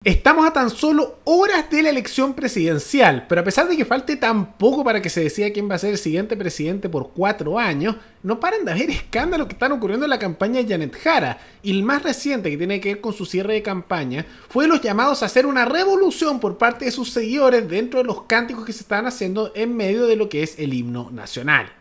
Estamos a tan solo horas de la elección presidencial, pero a pesar de que falte tan poco para que se decida quién va a ser el siguiente presidente por 4 años, no paran de haber escándalos que están ocurriendo en la campaña de Janet Jara, y el más reciente, que tiene que ver con su cierre de campaña, fue los llamados a hacer una revolución por parte de sus seguidores dentro de los cánticos que se estaban haciendo en medio de lo que es el himno nacional.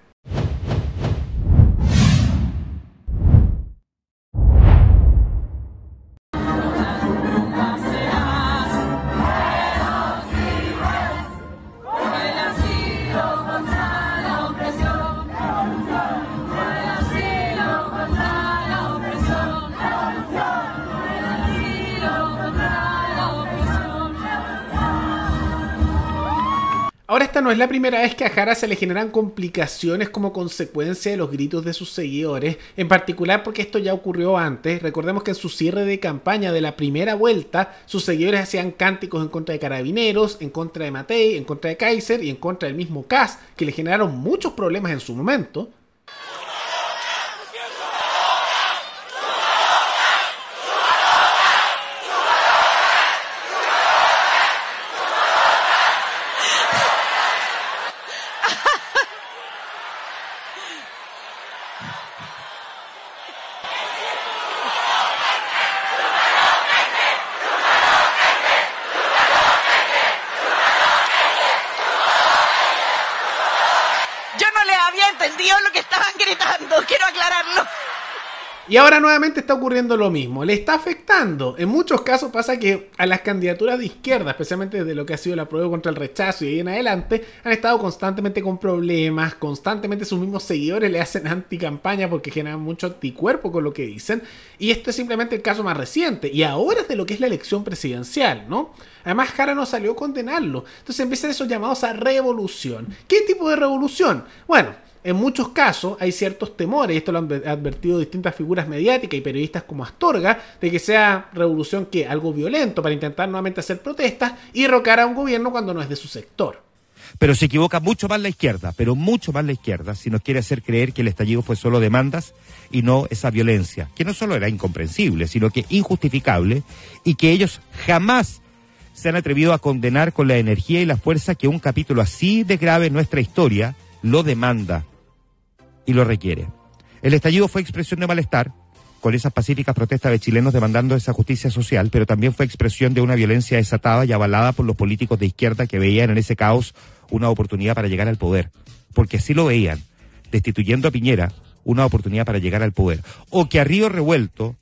Ahora, esta no es la primera vez que a Jara se le generan complicaciones como consecuencia de los gritos de sus seguidores, en particular porque esto ya ocurrió antes. Recordemos que en su cierre de campaña de la primera vuelta, sus seguidores hacían cánticos en contra de Carabineros, en contra de Matei, en contra de Kaiser y en contra del mismo Kast, que le generaron muchos problemas en su momento. Entendió lo que estaban gritando, quiero aclararlo. Y ahora nuevamente está ocurriendo lo mismo, le está afectando. En muchos casos pasa que a las candidaturas de izquierda, especialmente desde lo que ha sido la prueba contra el rechazo y ahí en adelante, han estado constantemente con problemas, constantemente sus mismos seguidores le hacen anticampaña porque generan mucho anticuerpo con lo que dicen. Y esto es simplemente el caso más reciente, y ahora es de lo que es la elección presidencial, ¿no? Además, Jara no salió a condenarlo. Entonces empiezan esos llamados a revolución. ¿Qué tipo de revolución? Bueno, en muchos casos hay ciertos temores, y esto lo han advertido distintas figuras mediáticas y periodistas como Astorga, de que sea revolución que algo violento para intentar nuevamente hacer protestas y derrocar a un gobierno cuando no es de su sector. Pero se equivoca mucho más la izquierda, si nos quiere hacer creer que el estallido fue solo demandas y no esa violencia, que no solo era incomprensible, sino que injustificable, y que ellos jamás se han atrevido a condenar con la energía y la fuerza que un capítulo así de grave en nuestra historia lo demanda y lo requiere. El estallido fue expresión de malestar, con esas pacíficas protestas de chilenos demandando esa justicia social, pero también fue expresión de una violencia desatada y avalada por los políticos de izquierda que veían en ese caos una oportunidad para llegar al poder. Porque así lo veían, destituyendo a Piñera, una oportunidad para llegar al poder. O que a río revuelto,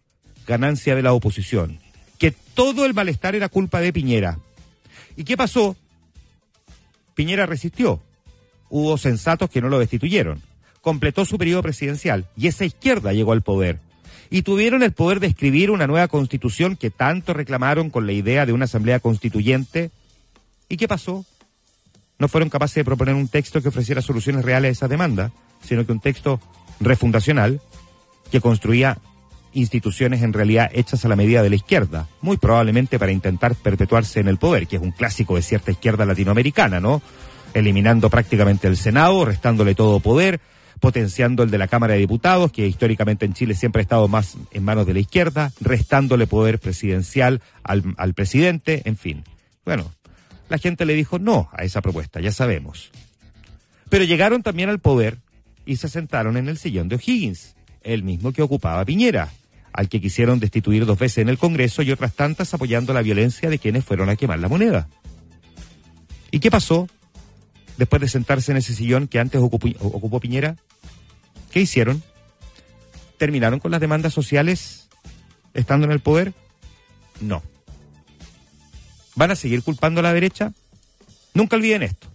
ganancia de la oposición. Que todo el malestar era culpa de Piñera. ¿Y qué pasó? Piñera resistió. Hubo sensatos que no lo destituyeron. Completó su periodo presidencial y esa izquierda llegó al poder. Y tuvieron el poder de escribir una nueva constitución que tanto reclamaron con la idea de una asamblea constituyente. ¿Y qué pasó? No fueron capaces de proponer un texto que ofreciera soluciones reales a esa demanda, sino que un texto refundacional que construía instituciones en realidad hechas a la medida de la izquierda, muy probablemente para intentar perpetuarse en el poder, que es un clásico de cierta izquierda latinoamericana, ¿no? Eliminando prácticamente el Senado, restándole todo poder, potenciando el de la Cámara de Diputados, que históricamente en Chile siempre ha estado más en manos de la izquierda, restándole poder presidencial al presidente, en fin. Bueno, la gente le dijo no a esa propuesta, ya sabemos. Pero llegaron también al poder y se sentaron en el sillón de O'Higgins, el mismo que ocupaba Piñera, al que quisieron destituir 2 veces en el Congreso y otras tantas apoyando la violencia de quienes fueron a quemar la moneda. ¿Y qué pasó después de sentarse en ese sillón que antes ocupó Piñera? ¿Qué hicieron? ¿Terminaron con las demandas sociales estando en el poder? No. ¿Van a seguir culpando a la derecha? Nunca olviden esto.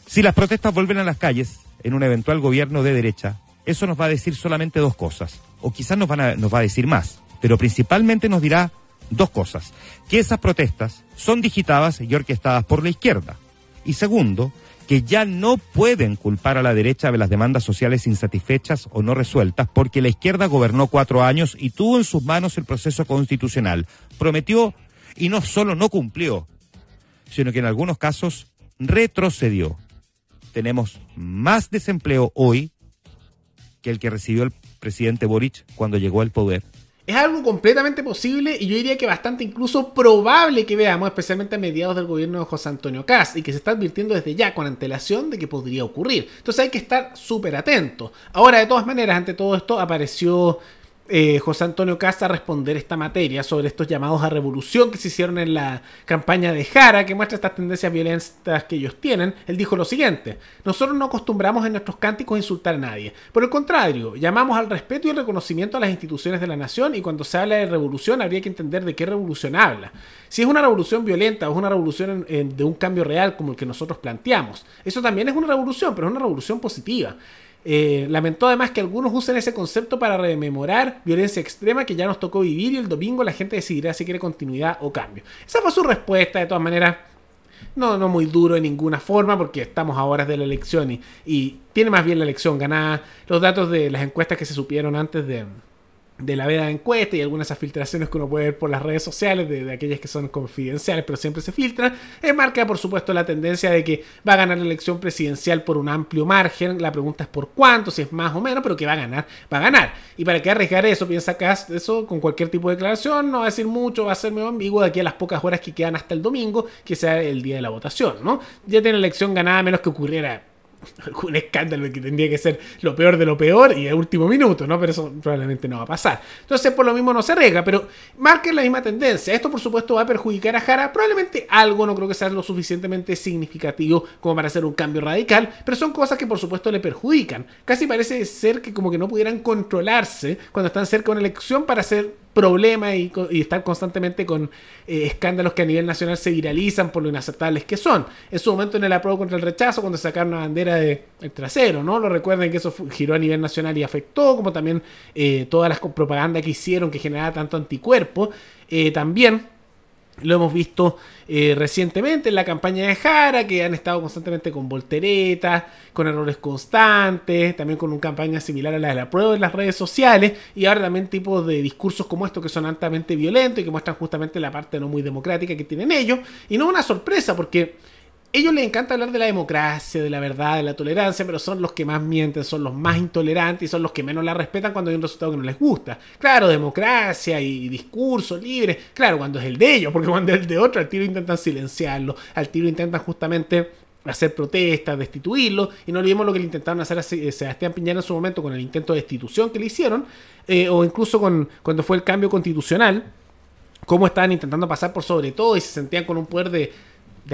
Si las protestas vuelven a las calles en un eventual gobierno de derecha, eso nos va a decir solamente 2 cosas. O quizás nos va a decir más, pero principalmente nos dirá 2 cosas. Que esas protestas son digitadas y orquestadas por la izquierda. Y segundo, que ya no pueden culpar a la derecha de las demandas sociales insatisfechas o no resueltas, porque la izquierda gobernó 4 años y tuvo en sus manos el proceso constitucional. Prometió y no solo no cumplió, sino que en algunos casos retrocedió. Tenemos más desempleo hoy que el que recibió el presidente Boric cuando llegó al poder. Es algo completamente posible y yo diría que bastante incluso probable que veamos, especialmente a mediados del gobierno de José Antonio Kast, y que se está advirtiendo desde ya con antelación de que podría ocurrir. Entonces hay que estar súper atentos. Ahora, de todas maneras, ante todo esto apareció José Antonio Kast a responder esta materia sobre estos llamados a revolución que se hicieron en la campaña de Jara, que muestra estas tendencias violentas que ellos tienen. Él dijo lo siguiente: nosotros no acostumbramos en nuestros cánticos a insultar a nadie. Por el contrario, llamamos al respeto y el reconocimiento a las instituciones de la nación, y cuando se habla de revolución habría que entender de qué revolución habla. Si es una revolución violenta o es una revolución de un cambio real como el que nosotros planteamos, eso también es una revolución, pero es una revolución positiva. Lamentó además que algunos usen ese concepto para rememorar violencia extrema que ya nos tocó vivir, y el domingo la gente decidirá si quiere continuidad o cambio. Esa fue su respuesta, de todas maneras, no muy duro de ninguna forma, porque estamos a horas de la elección y tiene más bien la elección ganada. Los datos de las encuestas que se supieron antes de la veda de encuesta y algunas de esas filtraciones que uno puede ver por las redes sociales, de aquellas que son confidenciales pero siempre se filtran, marca por supuesto la tendencia de que va a ganar la elección presidencial por un amplio margen. La pregunta es por cuánto, si es más o menos, pero que va a ganar, va a ganar. Y para qué arriesgar eso, piensa Kast, eso con cualquier tipo de declaración no va a decir mucho, va a ser medio ambiguo de aquí a las pocas horas que quedan hasta el domingo, que sea el día de la votación, ¿no? Ya tiene la elección ganada, a menos que ocurriera algún escándalo que tendría que ser lo peor de lo peor y a último minuto, ¿no? Pero eso probablemente no va a pasar. Entonces, por lo mismo no se arriesga, pero marca la misma tendencia. Esto, por supuesto, va a perjudicar a Jara. Probablemente algo, no creo que sea lo suficientemente significativo como para hacer un cambio radical, pero son cosas que, por supuesto, le perjudican. Casi parece ser que como que no pudieran controlarse cuando están cerca de una elección para hacer problema y estar constantemente con escándalos que a nivel nacional se viralizan por lo inaceptables que son. En su momento en el apruebo contra el rechazo, cuando sacaron una bandera del trasero, ¿no? Lo recuerden que eso giró a nivel nacional y afectó, como también todas las propagandas que hicieron que generaba tanto anticuerpo. También lo hemos visto recientemente en la campaña de Jara, que han estado constantemente con volteretas, con errores constantes, también con una campaña similar a la de la prueba en las redes sociales, y ahora también tipos de discursos como estos que son altamente violentos y que muestran justamente la parte no muy democrática que tienen ellos. Y no es una sorpresa, porque ellos les encanta hablar de la democracia, de la verdad, de la tolerancia, pero son los que más mienten, son los más intolerantes y son los que menos la respetan cuando hay un resultado que no les gusta. Claro, democracia y discurso libre, claro, cuando es el de ellos, porque cuando es el de otro, al tiro intentan silenciarlo, al tiro intentan justamente hacer protestas, destituirlo, y no olvidemos lo que le intentaron hacer a Sebastián Piñera en su momento con el intento de destitución que le hicieron, o incluso cuando fue el cambio constitucional, cómo estaban intentando pasar por sobre todo y se sentían con un poder de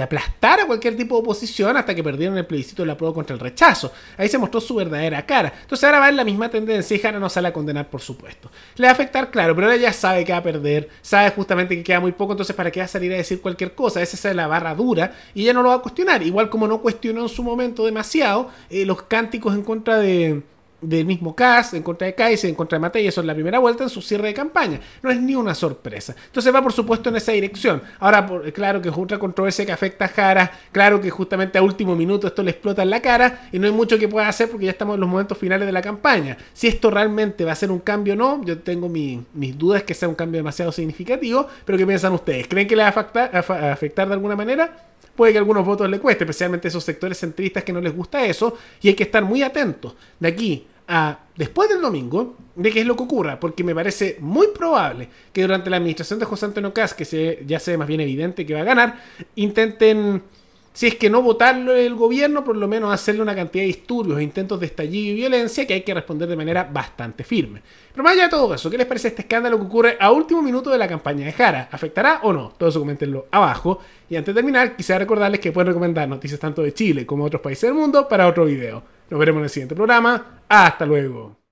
aplastar a cualquier tipo de oposición hasta que perdieron el plebiscito de la prueba contra el rechazo. Ahí se mostró su verdadera cara. Entonces ahora va en la misma tendencia y Jara no sale a condenar, por supuesto. Le va a afectar, claro, pero ahora ya sabe que va a perder, sabe justamente que queda muy poco, entonces ¿para qué va a salir a decir cualquier cosa? Esa es la barra dura y ella no lo va a cuestionar. Igual como no cuestionó en su momento demasiado los cánticos en contra del mismo Kast, en contra de Kaiser, en contra de Matei, eso en la primera vuelta en su cierre de campaña. No es ni una sorpresa. Entonces va por supuesto en esa dirección. Ahora, claro que es otra controversia que afecta a Jara, claro que justamente a último minuto esto le explota en la cara y no hay mucho que pueda hacer porque ya estamos en los momentos finales de la campaña. Si esto realmente va a ser un cambio o no, yo tengo mis dudas que sea un cambio demasiado significativo, pero ¿qué piensan ustedes? ¿Creen que le va a afectar de alguna manera? Puede que a algunos votos le cueste, especialmente a esos sectores centristas que no les gusta eso, y hay que estar muy atentos de aquí a después del domingo de qué es lo que ocurra, porque me parece muy probable que durante la administración de José Antonio Kast, que ya se ve más bien evidente que va a ganar, intenten, si es que no votarlo el gobierno, por lo menos hacerle una cantidad de disturbios, intentos de estallido y violencia que hay que responder de manera bastante firme. Pero más allá de todo eso, ¿qué les parece este escándalo que ocurre a último minuto de la campaña de Jara? ¿Afectará o no? Todo eso coméntenlo abajo. Y antes de terminar, quisiera recordarles que pueden recomendar noticias tanto de Chile como de otros países del mundo para otro video. Nos veremos en el siguiente programa. ¡Hasta luego!